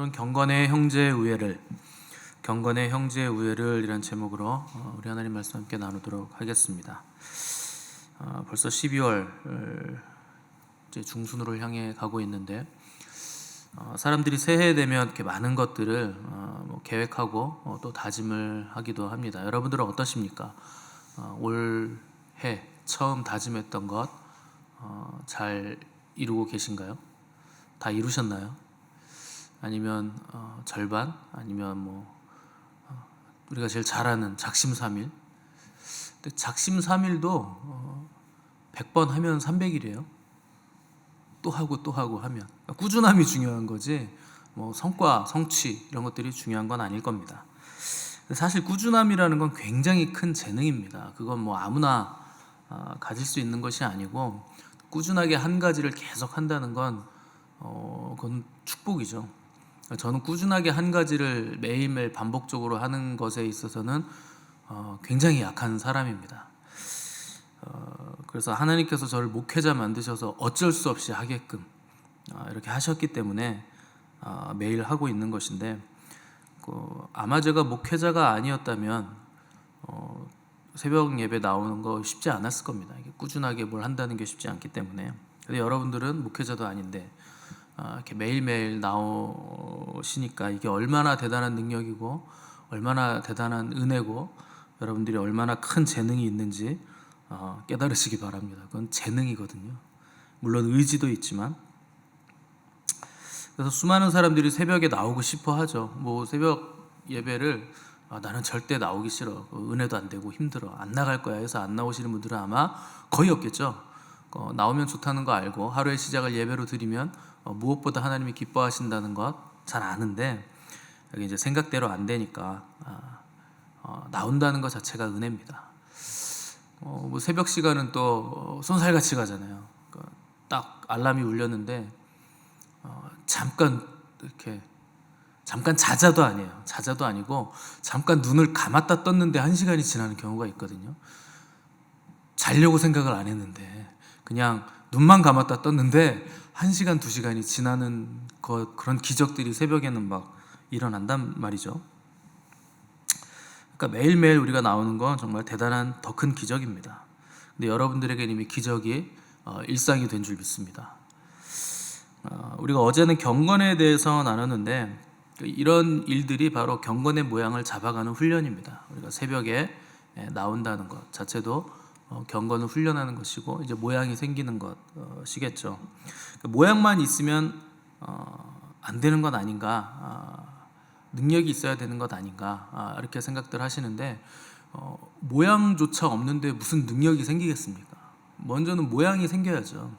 오늘은 경건의 형제 우애를 이란 제목으로 우리 하나님 말씀 함께 나누도록 하겠습니다. 벌써 12월 이제 중순으로 향해 가고 있는데 사람들이 새해 되면 이렇게 많은 것들을 계획하고 또 다짐을 하기도 합니다. 여러분들은 어떠십니까? 올해 처음 다짐했던 것 잘 이루고 계신가요? 다 이루셨나요? 아니면 절반? 아니면 우리가 제일 잘하는 작심삼일? 근데 작심삼일도 100번 하면 300일이에요. 또 하고 하면 꾸준함이 중요한 거지 성과, 성취 이런 것들이 중요한 건 아닐 겁니다. 사실 꾸준함이라는 건 굉장히 큰 재능입니다. 그건 아무나 가질 수 있는 것이 아니고 꾸준하게 한 가지를 계속 한다는 건 그건 축복이죠. 저는 꾸준하게 한 가지를 매일매일 반복적으로 하는 것에 있어서는 굉장히 약한 사람입니다. 그래서 하나님께서 저를 목회자 만드셔서 어쩔 수 없이 하게끔 이렇게 하셨기 때문에 매일 하고 있는 것인데 아마 제가 목회자가 아니었다면 새벽 예배 나오는 거 쉽지 않았을 겁니다. 꾸준하게 뭘 한다는 게 쉽지 않기 때문에. 근데 여러분들은 목회자도 아닌데 이렇게 매일매일 나오시니까 이게 얼마나 대단한 능력이고 얼마나 대단한 은혜고 여러분들이 얼마나 큰 재능이 있는지 깨달으시기 바랍니다. 그건 재능이거든요. 물론 의지도 있지만. 그래서 수많은 사람들이 새벽에 나오고 싶어 하죠. 새벽 예배를 나는 절대 나오기 싫어, 은혜도 안 되고 힘들어, 안 나갈 거야 해서 안 나오시는 분들은 아마 거의 없겠죠. 나오면 좋다는 거 알고 하루의 시작을 예배로 드리면 무엇보다 하나님이 기뻐하신다는 것 잘 아는데 여기 이제 생각대로 안 되니까 나온다는 것 자체가 은혜입니다. 새벽 시간은 또 쏜살같이 가잖아요. 딱 알람이 울렸는데 잠깐 자자도 아니고 잠깐 눈을 감았다 떴는데 1시간이 지나는 경우가 있거든요. 자려고 생각을 안 했는데 그냥 눈만 감았다 떴는데 1시간, 2시간이 지나는 그런 기적들이 새벽에는 일어난단 말이죠. 그러니까 매일매일 우리가 나오는 건 정말 대단한 더 큰 기적입니다. 근데 여러분들에게는 이미 기적이 일상이 된 줄 믿습니다. 우리가 어제는 경건에 대해서 나눴는데 이런 일들이 바로 경건의 모양을 잡아가는 훈련입니다. 우리가 새벽에 나온다는 것 자체도 경건을 훈련하는 것이고 이제 모양이 생기는 것이겠죠. 모양만 있으면 안 되는 것 아닌가, 능력이 있어야 되는 것 아닌가 이렇게 생각들 하시는데 모양조차 없는데 무슨 능력이 생기겠습니까? 먼저는 모양이 생겨야죠.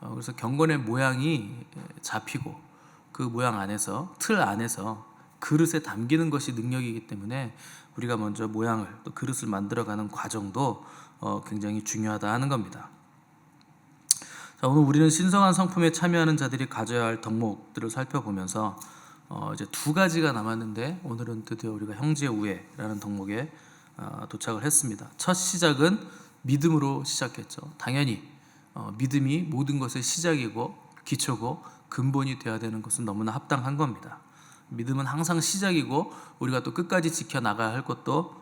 그래서 경건의 모양이 잡히고 그 모양 안에서, 틀 안에서 그릇에 담기는 것이 능력이기 때문에 우리가 먼저 모양을, 또 그릇을 만들어가는 과정도 굉장히 중요하다 하는 겁니다. 자, 오늘 우리는 신성한 성품에 참여하는 자들이 가져야 할 덕목들을 살펴보면서 이제 2가지가 남았는데 오늘은 드디어 우리가 형제 우애라는 덕목에 도착을 했습니다. 첫 시작은 믿음으로 시작했죠. 당연히 믿음이 모든 것의 시작이고 기초고 근본이 되어야 되는 것은 너무나 합당한 겁니다. 믿음은 항상 시작이고 우리가 또 끝까지 지켜나가야 할 것도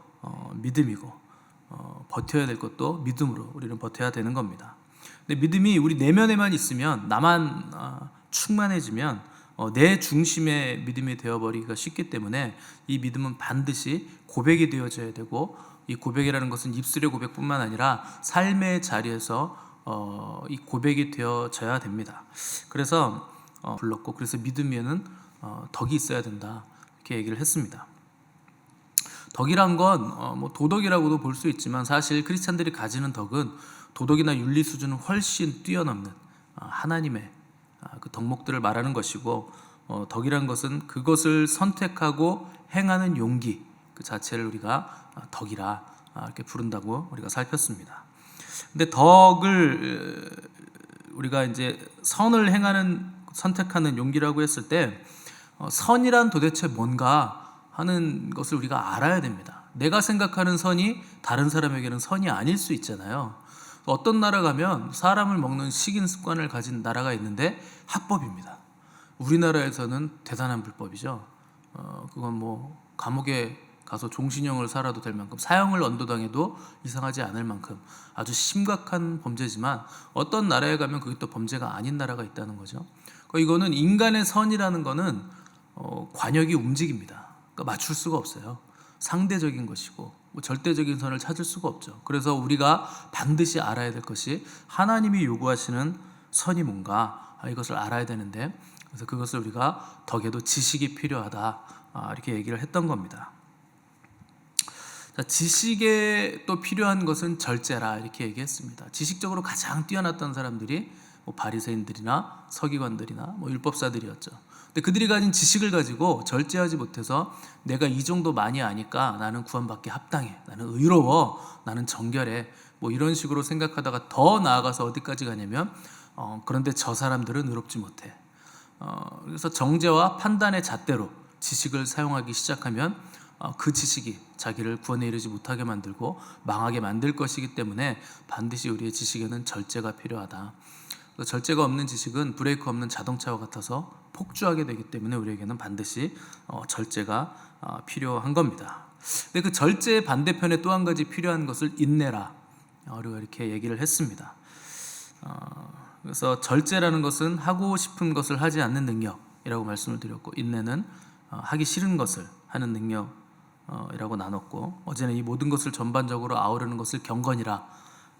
믿음이고 버텨야 될 것도 믿음으로 우리는 버텨야 되는 겁니다. 근데 믿음이 우리 내면에만 있으면, 나만 충만해지면 내 중심의 믿음이 되어버리기가 쉽기 때문에 이 믿음은 반드시 고백이 되어져야 되고, 이 고백이라는 것은 입술의 고백뿐만 아니라 삶의 자리에서 이 고백이 되어져야 됩니다. 그래서 불렀고, 그래서 믿음에는 덕이 있어야 된다 이렇게 얘기를 했습니다. 덕이란 건 도덕이라고도 볼 수 있지만 사실 크리스찬들이 가지는 덕은 도덕이나 윤리 수준은 훨씬 뛰어넘는 하나님의 그 덕목들을 말하는 것이고, 덕이란 것은 그것을 선택하고 행하는 용기 그 자체를 우리가 덕이라 이렇게 부른다고 우리가 살폈습니다. 근데 덕을 우리가 이제 선을 선택하는 용기라고 했을 때 선이란 도대체 뭔가 하는 것을 우리가 알아야 됩니다. 내가 생각하는 선이 다른 사람에게는 선이 아닐 수 있잖아요. 어떤 나라 가면 사람을 먹는 식인 습관을 가진 나라가 있는데 합법입니다. 우리나라에서는 대단한 불법이죠. 그건 뭐 감옥에 가서 종신형을 살아도 될 만큼, 사형을 언도당해도 이상하지 않을 만큼 아주 심각한 범죄지만, 어떤 나라에 가면 그게 또 범죄가 아닌 나라가 있다는 거죠. 그러니까 이거는 인간의 선이라는 거는 관역이 움직입니다. 그러니까 맞출 수가 없어요. 상대적인 것이고 뭐 절대적인 선을 찾을 수가 없죠. 그래서 우리가 반드시 알아야 될 것이, 하나님이 요구하시는 선이 뭔가, 이것을 알아야 되는데, 그래서 그것을 우리가 덕에도 지식이 필요하다, 이렇게 얘기를 했던 겁니다. 자, 지식에 또 필요한 것은 절제라, 이렇게 얘기했습니다. 지식적으로 가장 뛰어났던 사람들이 뭐 바리새인들이나 서기관들이나 뭐 율법사들이었죠. 근데 그들이 가진 지식을 가지고 절제하지 못해서, 내가 이 정도 많이 아니까 나는 구원받기 합당해, 나는 의로워, 나는 정결해, 뭐 이런 식으로 생각하다가 더 나아가서 어디까지 가냐면, 그런데 저 사람들은 의롭지 못해. 그래서 정죄와 판단의 잣대로 지식을 사용하기 시작하면 그 지식이 자기를 구원에 이르지 못하게 만들고 망하게 만들 것이기 때문에, 반드시 우리의 지식에는 절제가 필요하다. 절제가 없는 지식은 브레이크 없는 자동차와 같아서 폭주하게 되기 때문에 우리에게는 반드시 절제가 필요한 겁니다. 근데 그 절제의 반대편에 또 한 가지 필요한 것을 인내라, 우리가 이렇게 얘기를 했습니다. 그래서 절제라는 것은 하고 싶은 것을 하지 않는 능력이라고 말씀을 드렸고, 인내는 하기 싫은 것을 하는 능력이라고 나눴고, 어제는 이 모든 것을 전반적으로 아우르는 것을 경건이라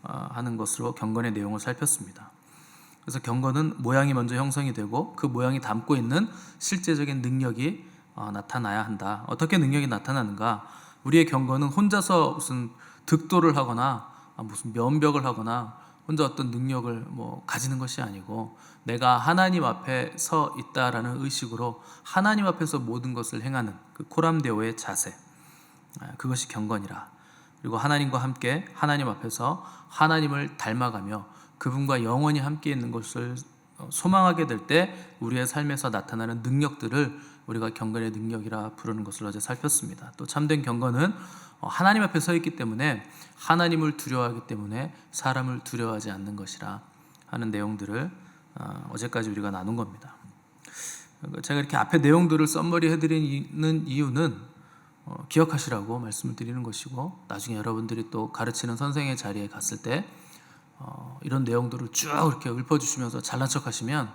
하는 것으로 경건의 내용을 살폈습니다. 그래서 경건은 모양이 먼저 형성이 되고, 그 모양이 담고 있는 실제적인 능력이 나타나야 한다. 어떻게 능력이 나타나는가? 우리의 경건은 혼자서 무슨 득도를 하거나 무슨 면벽을 하거나 혼자 어떤 능력을 가지는 것이 아니고, 내가 하나님 앞에 서 있다라는 의식으로 하나님 앞에서 모든 것을 행하는 그 코람데오의 자세, 그것이 경건이라. 그리고 하나님과 함께 하나님 앞에서 하나님을 닮아가며 그분과 영원히 함께 있는 것을 소망하게 될 때 우리의 삶에서 나타나는 능력들을 우리가 경건의 능력이라 부르는 것을 어제 살폈습니다. 또 참된 경건은 하나님 앞에 서 있기 때문에, 하나님을 두려워하기 때문에 사람을 두려워하지 않는 것이라 하는 내용들을 어제까지 우리가 나눈 겁니다. 제가 이렇게 앞에 내용들을 썸머리 해드리는 이유는 기억하시라고 말씀을 드리는 것이고, 나중에 여러분들이 또 가르치는 선생의 자리에 갔을 때 이런 내용들을 쭉 이렇게 읊어주시면서 잘난 척 하시면,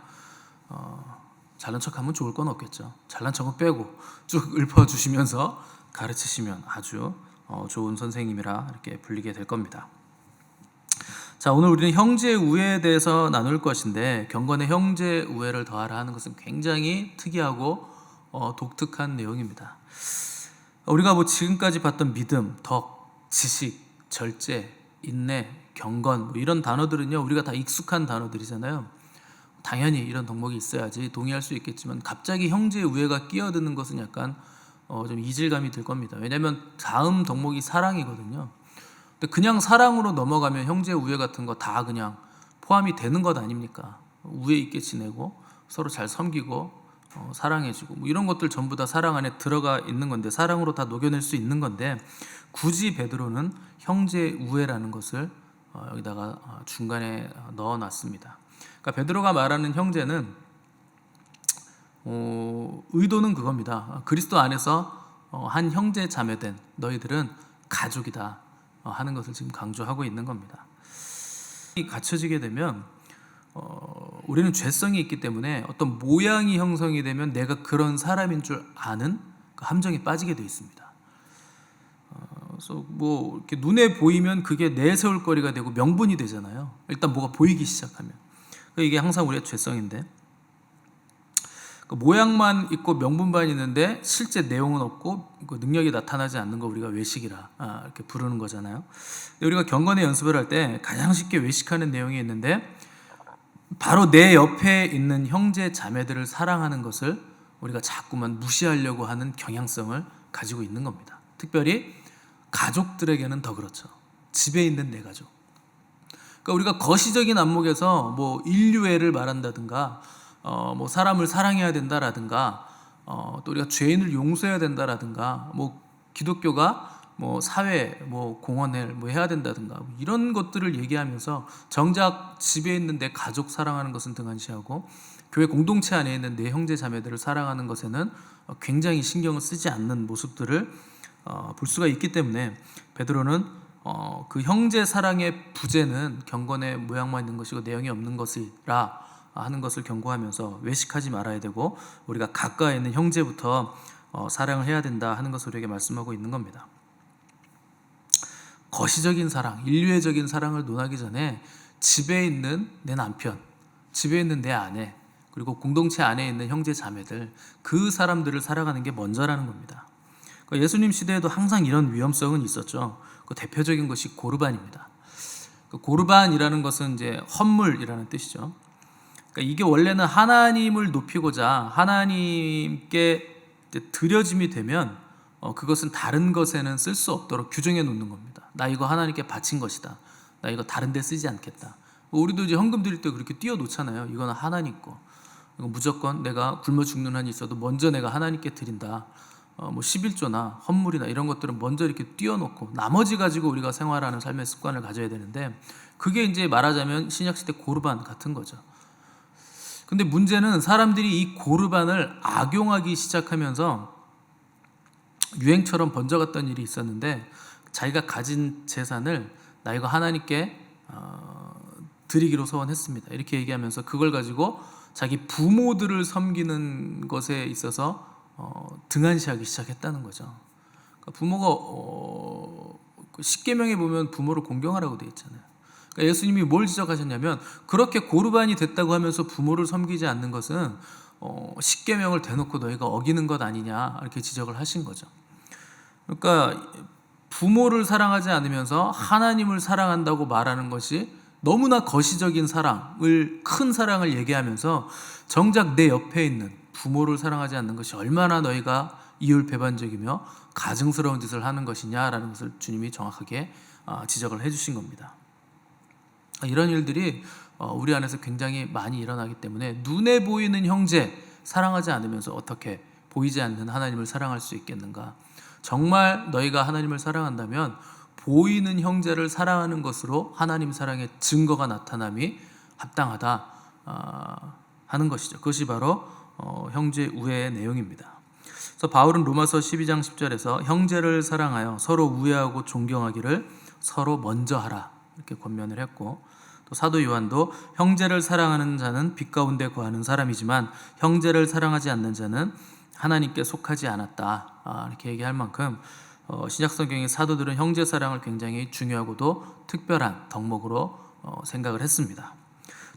잘난 척 하면 좋을 건 없겠죠. 잘난 척은 빼고 쭉 읊어주시면서 가르치시면 아주 좋은 선생님이라 이렇게 불리게 될 겁니다. 자, 오늘 우리는 형제 우애에 대해서 나눌 것인데, 경건의 형제 우애를 더하라 하는 것은 굉장히 특이하고 독특한 내용입니다. 우리가 지금까지 봤던 믿음, 덕, 지식, 절제, 인내, 경건, 이런 단어들은요, 우리가 다 익숙한 단어들이잖아요. 당연히 이런 덕목이 있어야지 동의할 수 있겠지만, 갑자기 형제의 우애가 끼어드는 것은 약간 좀 이질감이 들 겁니다. 왜냐하면 다음 덕목이 사랑이거든요. 근데 그냥 사랑으로 넘어가면 형제의 우애 같은 거 다 그냥 포함이 되는 것 아닙니까? 우애 있게 지내고 서로 잘 섬기고 사랑해주고 이런 것들 전부 다 사랑 안에 들어가 있는 건데, 사랑으로 다 녹여낼 수 있는 건데, 굳이 베드로는 형제 우애라는 것을 여기다가 중간에 넣어놨습니다. 그러니까 베드로가 말하는 형제는 의도는 그겁니다. 그리스도 안에서 한 형제 자매된 너희들은 가족이다 하는 것을 지금 강조하고 있는 겁니다. 이 갖춰지게 되면 우리는 죄성이 있기 때문에 어떤 모양이 형성이 되면 내가 그런 사람인 줄 아는 그 함정에 빠지게 되어 있습니다. 그래서 이렇게 눈에 보이면 그게 내세울 거리가 되고 명분이 되잖아요. 일단 뭐가 보이기 시작하면. 이게 항상 우리의 죄성인데, 모양만 있고 명분만 있는데 실제 내용은 없고 능력이 나타나지 않는 거 우리가 외식이라 이렇게 부르는 거잖아요. 우리가 경건의 연습을 할 때 가장 쉽게 외식하는 내용이 있는데, 바로 내 옆에 있는 형제 자매들을 사랑하는 것을 우리가 자꾸만 무시하려고 하는 경향성을 가지고 있는 겁니다. 특별히 가족들에게는 더 그렇죠. 집에 있는 내 가족. 그러니까 우리가 거시적인 안목에서 인류애를 말한다든가, 사람을 사랑해야 된다라든가, 또 우리가 죄인을 용서해야 된다라든가, 기독교가 뭐 사회, 뭐 공헌을 뭐 해야 된다든가 이런 것들을 얘기하면서 정작 집에 있는 내 가족 사랑하는 것은 등한시하고 교회 공동체 안에 있는 내 형제 자매들을 사랑하는 것에는 굉장히 신경을 쓰지 않는 모습들을 볼 수가 있기 때문에 베드로는 그 형제 사랑의 부재는 경건의 모양만 있는 것이고 내용이 없는 것이라 하는 것을 경고하면서 외식하지 말아야 되고 우리가 가까이 있는 형제부터 사랑을 해야 된다 하는 것을 우리에게 말씀하고 있는 겁니다. 거시적인 사랑, 인류애적인 사랑을 논하기 전에 집에 있는 내 남편, 집에 있는 내 아내, 그리고 공동체 안에 있는 형제 자매들, 그 사람들을 사랑하는 게 먼저라는 겁니다. 예수님 시대에도 항상 이런 위험성은 있었죠. 그 대표적인 것이 고르반입니다. 고르반이라는 것은 이제 헌물이라는 뜻이죠. 그러니까 이게 원래는 하나님을 높이고자 하나님께 드려짐이 되면 그것은 다른 것에는 쓸 수 없도록 규정해 놓는 겁니다. 나 이거 하나님께 바친 것이다. 나 이거 다른 데 쓰지 않겠다. 우리도 이제 헌금 드릴 때 그렇게 띄워 놓잖아요. 이거는 하나님 거. 이거 무조건 내가 굶어 죽는 한이 있어도 먼저 내가 하나님께 드린다. 뭐 11조나 헌물이나 이런 것들은 먼저 이렇게 띄워놓고 나머지 가지고 우리가 생활하는 삶의 습관을 가져야 되는데 그게 이제 말하자면 신약시대 고르반 같은 거죠. 근데 문제는 사람들이 이 고르반을 악용하기 시작하면서 유행처럼 번져갔던 일이 있었는데 자기가 가진 재산을 나 이거 하나님께 드리기로 소원했습니다. 이렇게 얘기하면서 그걸 가지고 자기 부모들을 섬기는 것에 있어서 등한시하기 시작했다는 거죠. 그러니까 부모가 십계명에 보면 부모를 공경하라고 되어 있잖아요. 그러니까 예수님이 뭘 지적하셨냐면 그렇게 고르반이 됐다고 하면서 부모를 섬기지 않는 것은 십계명을 대놓고 너희가 어기는 것 아니냐 이렇게 지적을 하신 거죠. 그러니까 부모를 사랑하지 않으면서 하나님을 사랑한다고 말하는 것이 너무나 거시적인 사랑을 큰 사랑을 얘기하면서 정작 내 옆에 있는 부모를 사랑하지 않는 것이 얼마나 너희가 이율배반적이며 가증스러운 짓을 하는 것이냐라는 것을 주님이 정확하게 지적을 해주신 겁니다. 이런 일들이 우리 안에서 굉장히 많이 일어나기 때문에 눈에 보이는 형제 사랑하지 않으면서 어떻게 보이지 않는 하나님을 사랑할 수 있겠는가? 정말 너희가 하나님을 사랑한다면 보이는 형제를 사랑하는 것으로 하나님 사랑의 증거가 나타남이 합당하다 하는 것이죠. 그것이 바로 형제 우애의 내용입니다. 그래서 바울은 로마서 12장 10절에서 형제를 사랑하여 서로 우애하고 존경하기를 서로 먼저 하라 이렇게 권면을 했고 또 사도 요한도 형제를 사랑하는 자는 빛 가운데 거하는 사람이지만 형제를 사랑하지 않는 자는 하나님께 속하지 않았다 이렇게 얘기할 만큼 신약성경의 사도들은 형제 사랑을 굉장히 중요하고도 특별한 덕목으로 생각을 했습니다.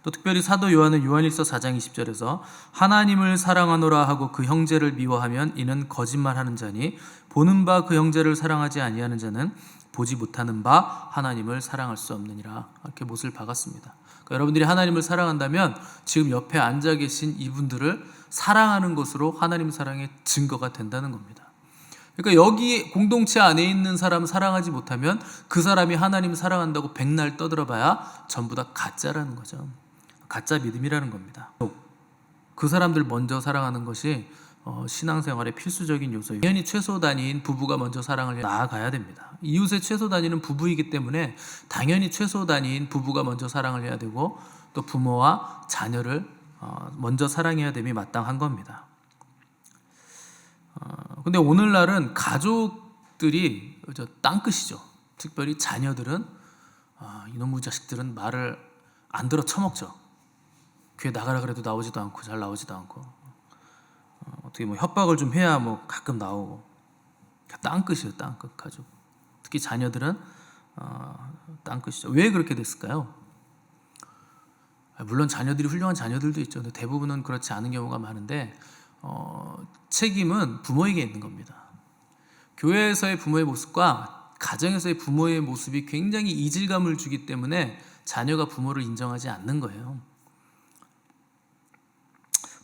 또 특별히 사도 요한은 요한일서 4장 20절에서 하나님을 사랑하노라 하고 그 형제를 미워하면 이는 거짓말하는 자니 보는 바 그 형제를 사랑하지 아니하는 자는 보지 못하는 바 하나님을 사랑할 수 없느니라 이렇게 못을 박았습니다. 그러니까 여러분들이 하나님을 사랑한다면 지금 옆에 앉아 계신 이분들을 사랑하는 것으로 하나님 사랑의 증거가 된다는 겁니다. 그러니까 여기 공동체 안에 있는 사람 사랑하지 못하면 그 사람이 하나님 사랑한다고 백날 떠들어봐야 전부 다 가짜라는 거죠. 가짜 믿음이라는 겁니다. 그 사람들 먼저 사랑하는 것이 신앙생활의 필수적인 요소예요. 당연히 최소 단위인 부부가 먼저 사랑을 나아가야 됩니다. 이웃의 최소 단위는 부부이기 때문에 당연히 최소 단위인 부부가 먼저 사랑을 해야 되고 또 부모와 자녀를 먼저 사랑해야 됨이 마땅한 겁니다. 근데 오늘날은 가족들이 땅끝이죠. 특별히 자녀들은 이놈의 자식들은 말을 안 들어 처먹죠. 교회 나가라 그래도 나오지도 않고 잘 나오지도 않고 어떻게 뭐 협박을 좀 해야 뭐 가끔 나오고 땅끝이에요. 땅끝 가족. 특히 자녀들은 땅끝이죠. 왜 그렇게 됐을까요? 물론 자녀들이 훌륭한 자녀들도 있죠. 근데 대부분은 그렇지 않은 경우가 많은데 책임은 부모에게 있는 겁니다. 교회에서의 부모의 모습과 가정에서의 부모의 모습이 굉장히 이질감을 주기 때문에 자녀가 부모를 인정하지 않는 거예요.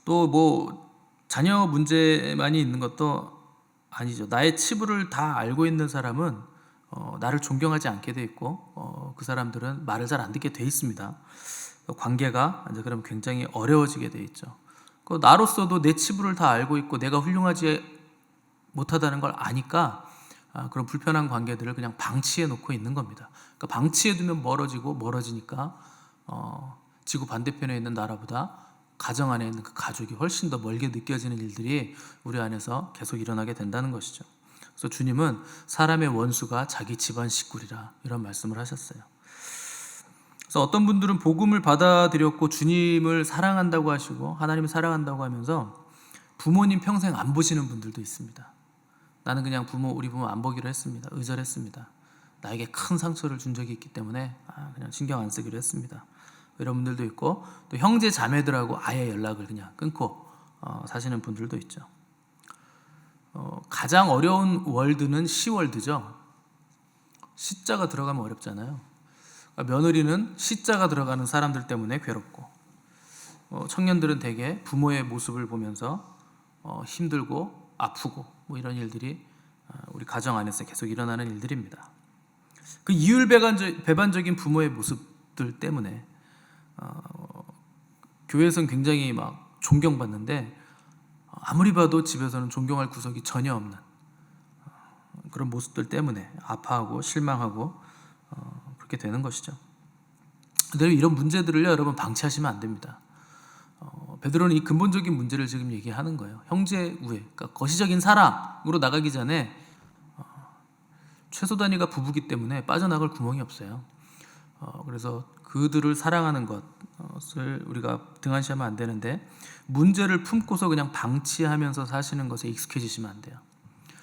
또 뭐 자녀 문제만이 있는 것도 아니죠. 나의 치부를 다 알고 있는 사람은 나를 존경하지 않게 돼 있고 그 사람들은 말을 잘 안 듣게 돼 있습니다. 관계가 이제 그럼 굉장히 어려워지게 돼 있죠. 나로서도 내 치부를 다 알고 있고 내가 훌륭하지 못하다는 걸 아니까 그런 불편한 관계들을 그냥 방치해 놓고 있는 겁니다. 그러니까 방치해 두면 멀어지니까 지구 반대편에 있는 나라보다 가정 안에 있는 그 가족이 훨씬 더 멀게 느껴지는 일들이 우리 안에서 계속 일어나게 된다는 것이죠. 그래서 주님은 사람의 원수가 자기 집안 식구리라 이런 말씀을 하셨어요. 그래서 어떤 분들은 복음을 받아들였고 주님을 사랑한다고 하시고 하나님을 사랑한다고 하면서 부모님 평생 안 보시는 분들도 있습니다. 나는 그냥 우리 부모 안 보기로 했습니다. 의절했습니다. 나에게 큰 상처를 준 적이 있기 때문에 그냥 신경 안 쓰기로 했습니다. 이런 분들도 있고, 또 형제 자매들하고 아예 연락을 그냥 끊고 사시는 분들도 있죠. 가장 어려운 월드는 시월드죠. 시자가 들어가면 어렵잖아요. 그러니까 며느리는 시자가 들어가는 사람들 때문에 괴롭고, 청년들은 대개 부모의 모습을 보면서 힘들고 아프고 이런 일들이 우리 가정 안에서 계속 일어나는 일들입니다. 그 이율배반적인 부모의 모습들 때문에 교회에서는 굉장히 막 존경받는데 아무리 봐도 집에서는 존경할 구석이 전혀 없는 그런 모습들 때문에 아파하고 실망하고 그렇게 되는 것이죠. 근데 이런 문제들을요, 여러분 방치하시면 안 됩니다. 베드로는 이 근본적인 문제를 지금 얘기하는 거예요. 형제 우애, 그러니까 거시적인 사랑으로 나가기 전에 최소 단위가 부부기 때문에 빠져나갈 구멍이 없어요. 그래서 그들을 사랑하는 것을 우리가 등한시하면 안 되는데, 문제를 품고서 그냥 방치하면서 사시는 것에 익숙해지시면 안 돼요.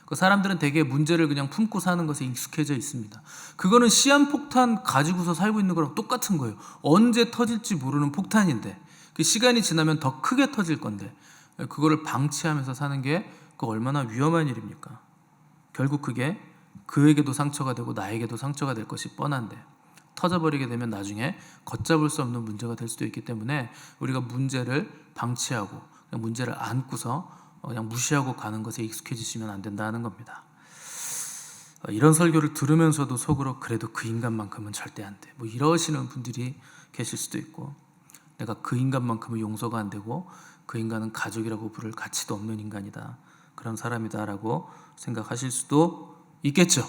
그 사람들은 대개 문제를 그냥 품고 사는 것에 익숙해져 있습니다. 그거는 시한폭탄 가지고서 살고 있는 거랑 똑같은 거예요. 언제 터질지 모르는 폭탄인데 그 시간이 지나면 더 크게 터질 건데 그거를 방치하면서 사는 게 그 얼마나 위험한 일입니까? 결국 그게 그에게도 상처가 되고 나에게도 상처가 될 것이 뻔한데 터져버리게 되면 나중에 걷잡을 수 없는 문제가 될 수도 있기 때문에 우리가 문제를 방치하고 그냥 문제를 안고서 그냥 무시하고 가는 것에 익숙해지시면 안 된다는 겁니다. 이런 설교를 들으면서도 속으로 그래도 그 인간만큼은 절대 안 돼, 이러시는 분들이 계실 수도 있고, 내가 그 인간만큼은 용서가 안 되고 그 인간은 가족이라고 부를 가치도 없는 인간이다, 그런 사람이다라고 생각하실 수도 있겠죠.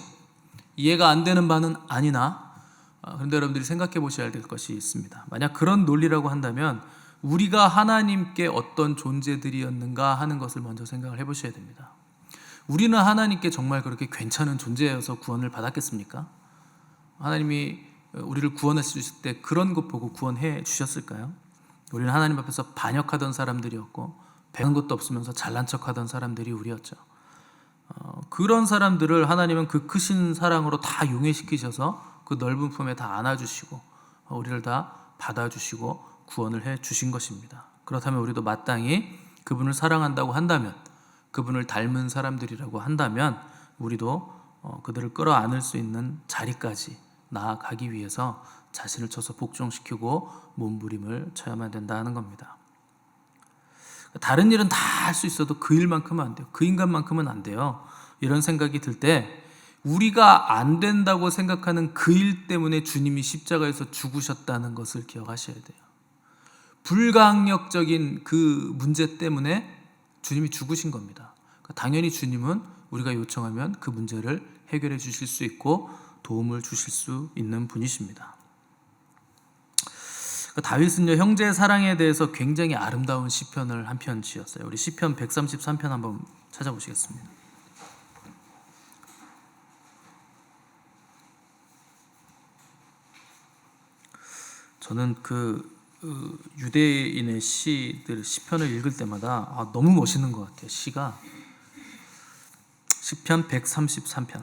이해가 안 되는 바는 아니나 그런데 여러분들이 생각해 보셔야 될 것이 있습니다. 만약 그런 논리라고 한다면 우리가 하나님께 어떤 존재들이었는가 하는 것을 먼저 생각을 해보셔야 됩니다. 우리는 하나님께 정말 그렇게 괜찮은 존재여서 구원을 받았겠습니까? 하나님이 우리를 구원해 주실 때 그런 것 보고 구원해 주셨을까요? 우리는 하나님 앞에서 반역하던 사람들이었고 배운 것도 없으면서 잘난 척하던 사람들이 우리였죠. 그런 사람들을 하나님은 그 크신 사랑으로 다 용해시키셔서 그 넓은 품에 다 안아주시고 우리를 다 받아주시고 구원을 해 주신 것입니다. 그렇다면 우리도 마땅히 그분을 사랑한다고 한다면, 그분을 닮은 사람들이라고 한다면 우리도 그들을 끌어안을 수 있는 자리까지 나아가기 위해서 자신을 쳐서 복종시키고 몸부림을 쳐야만 된다는 겁니다. 다른 일은 다 할 수 있어도 그 일만큼은 안 돼요. 그 인간만큼은 안 돼요. 이런 생각이 들 때 우리가 안 된다고 생각하는 그 일 때문에 주님이 십자가에서 죽으셨다는 것을 기억하셔야 돼요. 불가항력적인 그 문제 때문에 주님이 죽으신 겁니다. 당연히 주님은 우리가 요청하면 그 문제를 해결해 주실 수 있고 도움을 주실 수 있는 분이십니다. 다윗은요, 형제의 사랑에 대해서 굉장히 아름다운 시편을 한 편 지었어요. 우리 시편 133편 한번 찾아보시겠습니다. 저는 유대인의 시들 시편을 읽을 때마다 너무 멋있는 것 같아요. 시가 시편 133편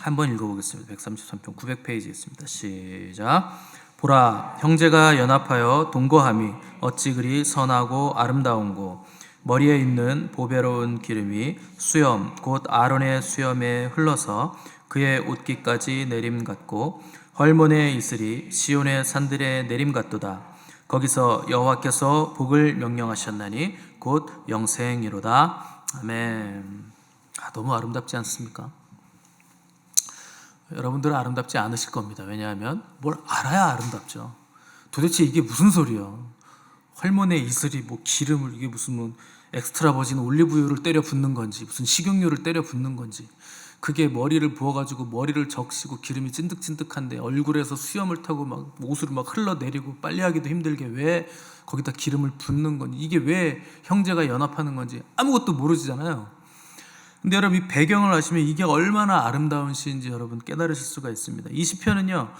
한번 읽어보겠습니다. 133편 900페이지에 있습니다. 시작. 보라, 형제가 연합하여 동거함이 어찌 그리 선하고 아름다운고, 머리에 있는 보배로운 기름이 수염 곧 아론의 수염에 흘러서 그의 옷깃까지 내림 같고, 헐몬의 이슬이 시온의 산들에 내림 같도다. 거기서 여호와께서 복을 명령하셨나니 곧 영생이로다. 아멘. 너무 아름답지 않습니까? 여러분들은 아름답지 않으실 겁니다. 왜냐하면 뭘 알아야 아름답죠. 도대체 이게 무슨 소리야? 헐몬의 이슬이 기름을, 이게 무슨 엑스트라 버진 올리브유를 때려 붓는 건지 무슨 식용유를 때려 붓는 건지, 그게 머리를 부어가지고 머리를 적시고 기름이 찐득찐득한데 얼굴에서 수염을 타고 막 옷으로 막 흘러내리고 빨래하기도 힘들게 왜 거기다 기름을 붓는 건지, 이게 왜 형제가 연합하는 건지 아무것도 모르시잖아요. 근데 여러분 이 배경을 아시면 이게 얼마나 아름다운 시인지 여러분 깨달으실 수가 있습니다. 이 시편은요,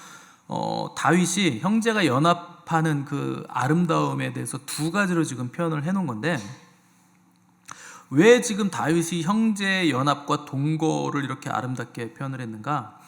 다윗이 형제가 연합하는 그 아름다움에 대해서 두 가지로 지금 표현을 해놓은 건데, 왜 지금 다윗이 형제 연합과 동거를 이렇게 아름답게 표현을 했는가?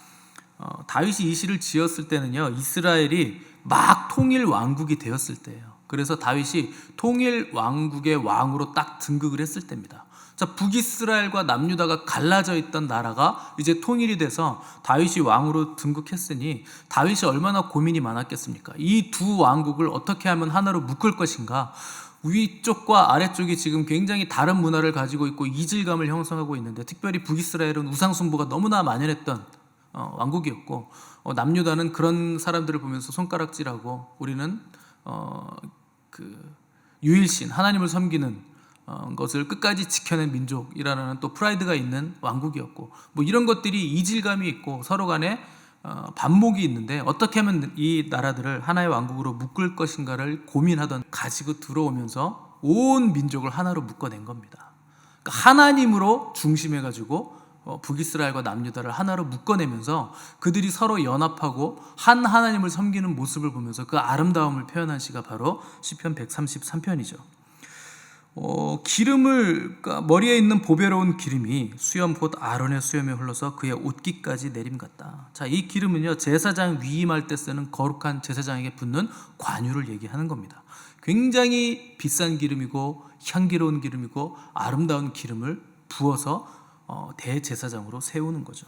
다윗이 이 시를 지었을 때는요, 이스라엘이 막 통일 왕국이 되었을 때예요. 그래서 다윗이 통일 왕국의 왕으로 딱 등극을 했을 때입니다. 자, 북이스라엘과 남유다가 갈라져 있던 나라가 이제 통일이 돼서 다윗이 왕으로 등극했으니 다윗이 얼마나 고민이 많았겠습니까? 이 두 왕국을 어떻게 하면 하나로 묶을 것인가? 위쪽과 아래쪽이 지금 굉장히 다른 문화를 가지고 있고 이질감을 형성하고 있는데, 특별히 북이스라엘은 우상숭배가 너무나 만연했던 왕국이었고, 남유다는 그런 사람들을 보면서 손가락질하고 우리는 그 유일신 하나님을 섬기는 것을 끝까지 지켜낸 민족이라는 또 프라이드가 있는 왕국이었고, 뭐 이런 것들이 이질감이 있고 서로 간에 반목이 있는데, 어떻게 하면 이 나라들을 하나의 왕국으로 묶을 것인가를 고민하던 가지고 들어오면서 온 민족을 하나로 묶어낸 겁니다. 그러니까 하나님으로 중심해가지고 북이스라엘과 남유다를 하나로 묶어내면서 그들이 서로 연합하고 한 하나님을 섬기는 모습을 보면서 그 아름다움을 표현한 시가 바로 시편 133편이죠. 기름을, 그러니까 머리에 있는 보배로운 기름이 수염 곧 아론의 수염에 흘러서 그의 옷깃까지 내림 같다. 자, 이 기름은요, 제사장 위임할 때 쓰는 거룩한 제사장에게 붓는 관유를 얘기하는 겁니다. 굉장히 비싼 기름이고 향기로운 기름이고 아름다운 기름을 부어서 대제사장으로 세우는 거죠.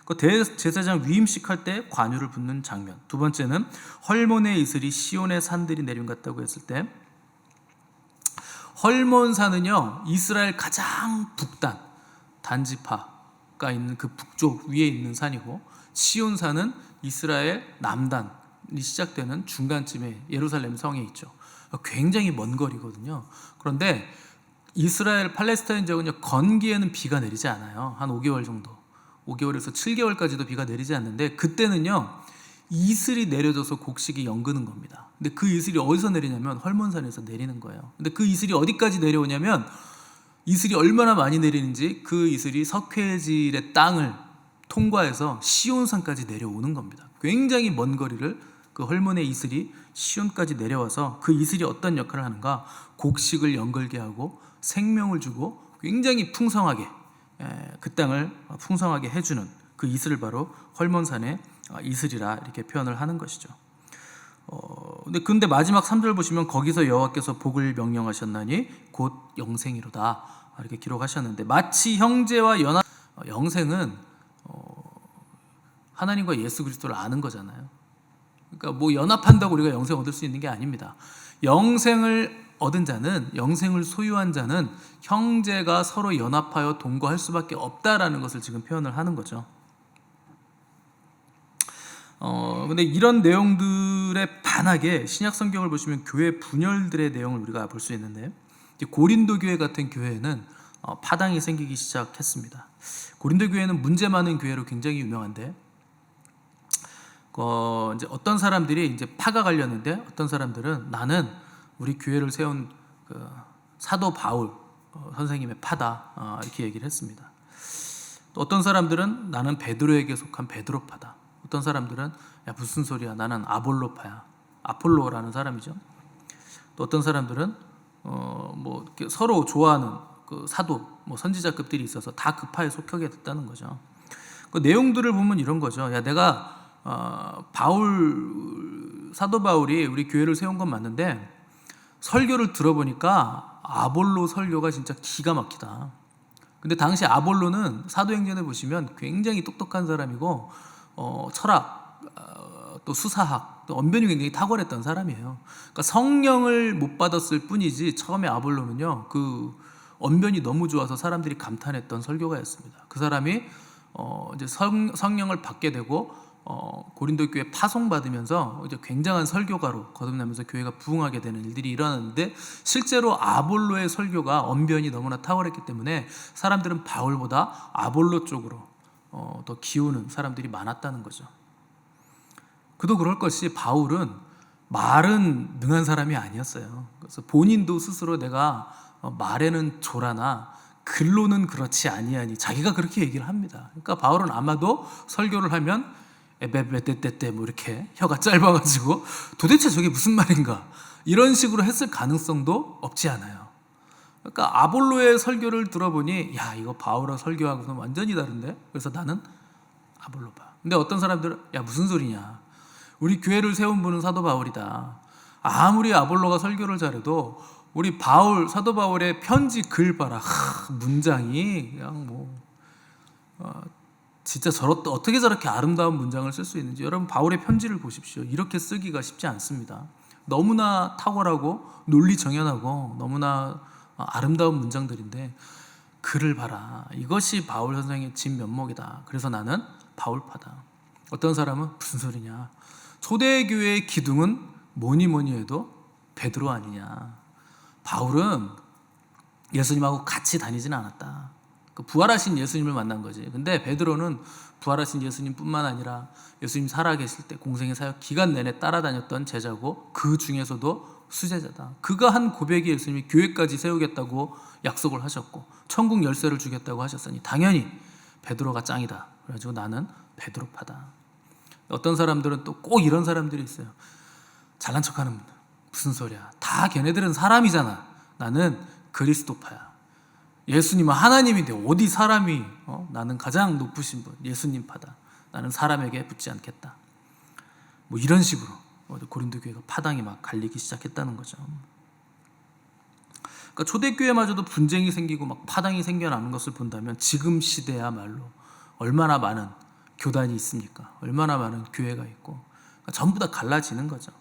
그 대제사장 위임식 할 때 관유를 붓는 장면. 두 번째는 헐몬의 이슬이 시온의 산들이 내림 같다고 했을 때, 헐몬산은요, 이스라엘 가장 북단 단지파가 있는 그 북쪽 위에 있는 산이고, 시온산은 이스라엘 남단이 시작되는 중간쯤에 예루살렘 성에 있죠. 굉장히 먼 거리거든요. 그런데 이스라엘 팔레스타인 지역은요, 건기에는 비가 내리지 않아요. 한 5개월 정도, 5개월에서 7개월까지도 비가 내리지 않는데, 그때는요 이슬이 내려져서 곡식이 연그는 겁니다. 근데 그 이슬이 어디서 내리냐면 헐몬산에서 내리는 거예요. 근데 그 이슬이 어디까지 내려오냐면, 이슬이 얼마나 많이 내리는지 그 이슬이 석회질의 땅을 통과해서 시온산까지 내려오는 겁니다. 굉장히 먼 거리를 그 헐몬의 이슬이 시온까지 내려와서, 그 이슬이 어떤 역할을 하는가? 곡식을 연글게 하고 생명을 주고 굉장히 풍성하게, 그 땅을 풍성하게 해주는 그 이슬을 바로 헐몬산의 이슬이라 이렇게 표현을 하는 것이죠. 근데 마지막 3절 보시면 거기서 여호와께서 복을 명령하셨나니 곧 영생이로다 이렇게 기록하셨는데, 마치 형제와 연합, 영생은 하나님과 예수 그리스도를 아는 거잖아요. 그러니까 뭐 연합한다고 우리가 영생 얻을 수 있는 게 아닙니다. 영생을 얻은 자는, 영생을 소유한 자는 형제가 서로 연합하여 동거할 수밖에 없다라는 것을 지금 표현을 하는 거죠. 근데 이런 내용들에 반하게 신약 성경을 보시면 교회 분열들의 내용을 우리가 볼 수 있는데, 고린도 교회 같은 교회에는 파당이 생기기 시작했습니다. 고린도 교회는 문제 많은 교회로 굉장히 유명한데, 이제 어떤 사람들이 이제 파가 갈렸는데, 어떤 사람들은 나는 우리 교회를 세운 그 사도 바울 선생님의 파다 이렇게 얘기를 했습니다. 또 어떤 사람들은 나는 베드로에게 속한 베드로파다. 어떤 사람들은 야 무슨 소리야, 나는 아볼로파야, 아폴로라는 사람이죠. 또 어떤 사람들은 뭐 서로 좋아하는 그 사도, 뭐 선지자급들이 있어서 다 그 파에 속하게 됐다는 거죠. 그 내용들을 보면 이런 거죠. 야, 내가 사도 바울이 우리 교회를 세운 건 맞는데 설교를 들어보니까 아볼로 설교가 진짜 기가 막히다. 근데 당시 아볼로는 사도행전에 보시면 굉장히 똑똑한 사람이고 철학, 또 수사학, 또 언변이 굉장히 탁월했던 사람이에요. 그러니까 성령을 못 받았을 뿐이지 처음에 아볼로는요 그 언변이 너무 좋아서 사람들이 감탄했던 설교가였습니다. 그 사람이 이제 성령을 받게 되고 고린도 교회 파송받으면서 이제 굉장한 설교가로 거듭나면서 교회가 부흥하게 되는 일들이 일어났는데, 실제로 아볼로의 설교가 언변이 너무나 탁월했기 때문에 사람들은 바울보다 아볼로 쪽으로 더 기우는 사람들이 많았다는 거죠. 그도 그럴 것이 바울은 말은 능한 사람이 아니었어요. 그래서 본인도 스스로 내가 말에는 조라나 글로는 그렇지 아니하니 자기가 그렇게 얘기를 합니다. 그러니까 바울은 아마도 설교를 하면 에베베떼떼떼 뭐 이렇게 혀가 짧아가지고 도대체 저게 무슨 말인가 이런 식으로 했을 가능성도 없지 않아요. 그러니까 아볼로의 설교를 들어보니 야, 이거 바울의 설교하고는 완전히 다른데? 그래서 나는 아볼로 봐. 근데 어떤 사람들은 야, 무슨 소리냐, 우리 교회를 세운 분은 사도 바울이다. 아무리 아볼로가 설교를 잘해도 우리 바울, 사도 바울의 편지 글 봐라. 문장이 그냥 진짜 어떻게 저렇게 아름다운 문장을 쓸 수 있는지. 여러분, 바울의 편지를 보십시오. 이렇게 쓰기가 쉽지 않습니다. 너무나 탁월하고 논리 정연하고 너무나 아름다운 문장들인데 글을 봐라. 이것이 바울 선생의 진면목이다. 그래서 나는 바울파다. 어떤 사람은 무슨 소리냐, 초대교회의 기둥은 뭐니 해도 베드로 아니냐. 바울은 예수님하고 같이 다니진 않았다. 부활하신 예수님을 만난 거지. 근데 베드로는 부활하신 예수님뿐만 아니라 예수님 살아계실 때 공생의 사역 기간 내내 따라다녔던 제자고, 그 중에서도 수제자다. 그가 한 고백이 예수님이 교회까지 세우겠다고 약속을 하셨고 천국 열쇠를 주겠다고 하셨으니 당연히 베드로가 짱이다. 그래가지고 나는 베드로파다. 어떤 사람들은 또 꼭 이런 사람들이 있어요. 잘난 척하는 분들. 무슨 소리야, 다 걔네들은 사람이잖아. 나는 그리스도파야. 예수님은 하나님인데 어디 사람이, 나는 가장 높으신 분 예수님파다. 나는 사람에게 붙지 않겠다. 뭐 이런 식으로 고린도 교회가 파당이 막 갈리기 시작했다는 거죠. 그러니까 초대교회마저도 분쟁이 생기고 막 파당이 생겨나는 것을 본다면 지금 시대야말로 얼마나 많은 교단이 있습니까? 얼마나 많은 교회가 있고, 그러니까 전부 다 갈라지는 거죠.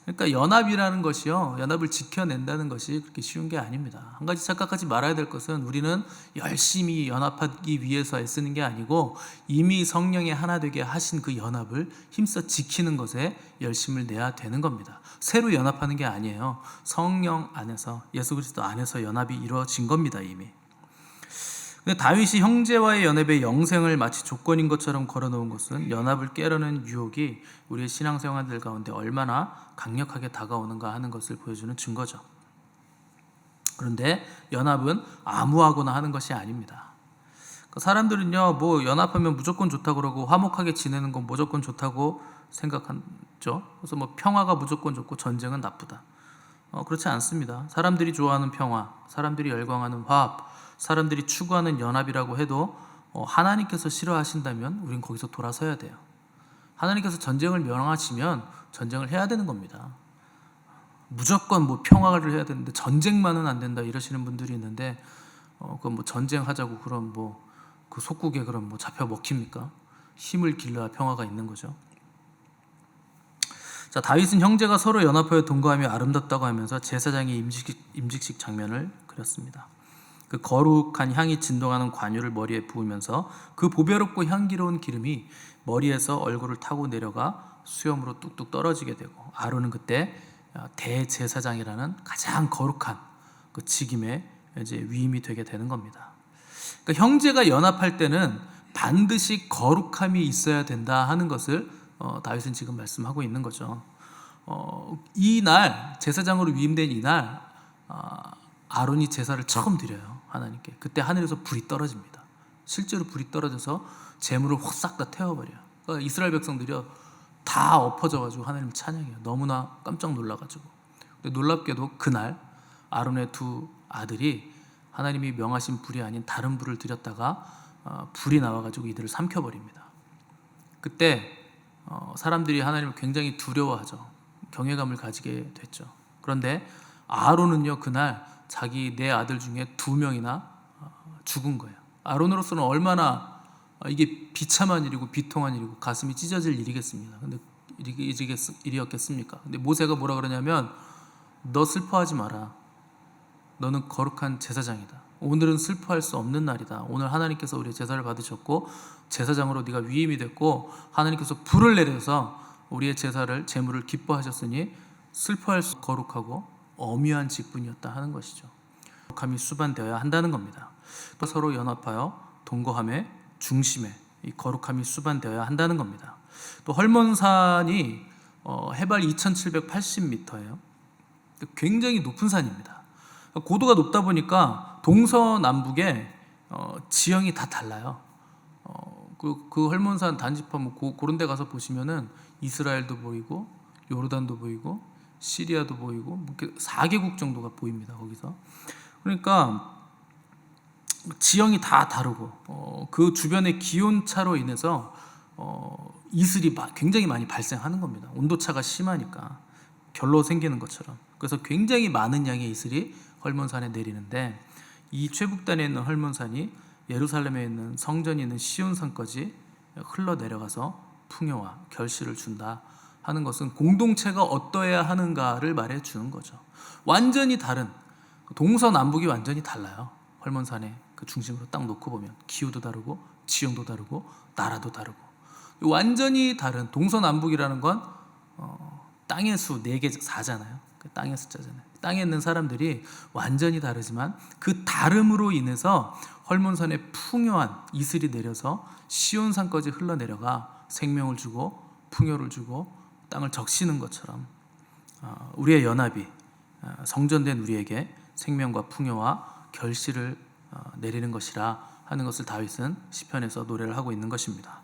그러니까 연합이라는 것이요, 연합을 지켜낸다는 것이 그렇게 쉬운 게 아닙니다. 한 가지 착각하지 말아야 될 것은 우리는 열심히 연합하기 위해서 애쓰는 게 아니고 이미 성령의 하나 되게 하신 그 연합을 힘써 지키는 것에 열심을 내야 되는 겁니다. 새로 연합하는 게 아니에요. 성령 안에서, 예수 그리스도 안에서 연합이 이루어진 겁니다, 이미. 근데 다윗이 형제와의 연합의 영생을 마치 조건인 것처럼 걸어놓은 것은 연합을 깨려는 유혹이 우리의 신앙생활들 가운데 얼마나 강력하게 다가오는가 하는 것을 보여주는 증거죠. 그런데 연합은 아무하고나 하는 것이 아닙니다. 사람들은요, 뭐 연합하면 무조건 좋다고 그러고 화목하게 지내는 건 무조건 좋다고 생각하죠. 그래서 뭐 평화가 무조건 좋고 전쟁은 나쁘다. 그렇지 않습니다. 사람들이 좋아하는 평화, 사람들이 열광하는 화합, 사람들이 추구하는 연합이라고 해도 하나님께서 싫어하신다면 우린 거기서 돌아서야 돼요. 하나님께서 전쟁을 명하시면 전쟁을 해야 되는 겁니다. 무조건 뭐 평화를 해야 되는데 전쟁만은 안 된다 이러시는 분들이 있는데, 그건 뭐 전쟁하자고 그럼 뭐 그 속국에 그럼 뭐 잡혀 먹힙니까? 힘을 길러야 평화가 있는 거죠. 자, 다윗은 형제가 서로 연합하여 동거하며 아름답다고 하면서 제사장의 임직식 장면을 그렸습니다. 그 거룩한 향이 진동하는 관유를 머리에 부으면서 그 보배롭고 향기로운 기름이 머리에서 얼굴을 타고 내려가 수염으로 뚝뚝 떨어지게 되고, 아론은 그때 대제사장이라는 가장 거룩한 그 직임에 이제 위임이 되게 되는 겁니다. 그러니까 형제가 연합할 때는 반드시 거룩함이 있어야 된다 하는 것을 다윗은 지금 말씀하고 있는 거죠. 이날 제사장으로 위임된 이날 아론이 제사를 처음 드려요, 하나님께. 그때 하늘에서 불이 떨어집니다. 실제로 불이 떨어져서 재물을 확 싹 다 태워버려요. 그러니까 이스라엘 백성들이 다 엎어져가지고 하나님을 찬양해요. 너무나 깜짝 놀라가지고. 근데 놀랍게도 그날 아론의 두 아들이 하나님이 명하신 불이 아닌 다른 불을 들였다가 불이 나와가지고 이들을 삼켜버립니다. 그때 사람들이 하나님을 굉장히 두려워하죠. 경외감을 가지게 됐죠. 그런데 아론은요, 그날 자기 네 아들 중에 2명이나 죽은 거예요. 아론으로서는 얼마나 이게 비참한 일이고 비통한 일이고 가슴이 찢어질 일이겠습니다. 근데 일이었겠습니까? 근데 모세가 뭐라 그러냐면, 너 슬퍼하지 마라. 너는 거룩한 제사장이다. 오늘은 슬퍼할 수 없는 날이다. 오늘 하나님께서 우리의 제사를 받으셨고 제사장으로 네가 위임이 됐고 하나님께서 불을 내려서 우리의 제사를 제물을 기뻐하셨으니 슬퍼할 수 거룩하고 엄위한 직분이었다 하는 것이죠. 거룩함이 수반되어야 한다는 겁니다. 또 서로 연합하여 동거함의 중심에 이 거룩함이 수반되어야 한다는 겁니다. 또 헐몬산이 해발 2780m예요. 굉장히 높은 산입니다. 고도가 높다 보니까 동서남북의 지형이 다 달라요. 그 헐몬산 단지파 그런 데 가서 보시면은 이스라엘도 보이고 요르단도 보이고 시리아도 보이고 4개국 정도가 보입니다. 거기서. 그러니까 지형이 다 다르고 그 주변의 기온차로 인해서 이슬이 굉장히 많이 발생하는 겁니다. 온도차가 심하니까 결로 생기는 것처럼. 그래서 굉장히 많은 양의 이슬이 헐몬산에 내리는데 이 최북단에 있는 헐몬산이 예루살렘에 있는 성전이 있는 시온산까지 흘러내려가서 풍요와 결실을 준다 하는 것은 공동체가 어떠해야 하는가를 말해 주는 거죠. 완전히 다른 동서남북이 완전히 달라요. 헐몬산의 그 중심으로 딱 놓고 보면 기후도 다르고 지형도 다르고 나라도 다르고 완전히 다른 동서남북이라는 건 땅의 수 4개 4잖아요. 땅의 숫자잖아요. 땅에 있는 사람들이 완전히 다르지만 그 다름으로 인해서 헐몬산에 풍요한 이슬이 내려서 시온산까지 흘러내려가 생명을 주고 풍요를 주고 땅을 적시는 것처럼 우리의 연합이 성전된 우리에게 생명과 풍요와 결실을 내리는 것이라 하는 것을 다윗은 시편에서 노래를 하고 있는 것입니다.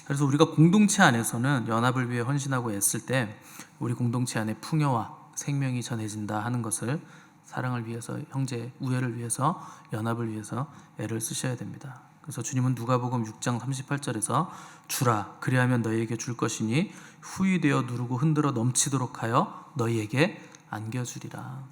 그래서 우리가 공동체 안에서는 연합을 위해 헌신하고 애쓸 때 우리 공동체 안에 풍요와 생명이 전해진다 하는 것을 사랑을 위해서 형제 우애를 위해서 연합을 위해서 애를 쓰셔야 됩니다. 그래서 주님은 누가복음 6장 38절에서 주라 그리하면 너희에게 줄 것이니 후히 되어 누르고 흔들어 넘치도록 하여 너희에게 안겨주리라.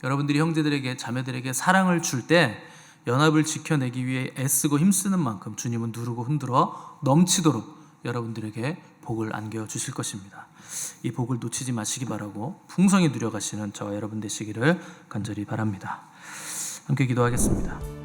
여러분들이 형제들에게 자매들에게 사랑을 줄 때 연합을 지켜내기 위해 애쓰고 힘쓰는 만큼 주님은 누르고 흔들어 넘치도록 여러분들에게 복을 안겨주실 것입니다. 이 복을 놓치지 마시기 바라고 풍성히 누려가시는 저와 여러분 되시기를 간절히 바랍니다. 함께 기도하겠습니다.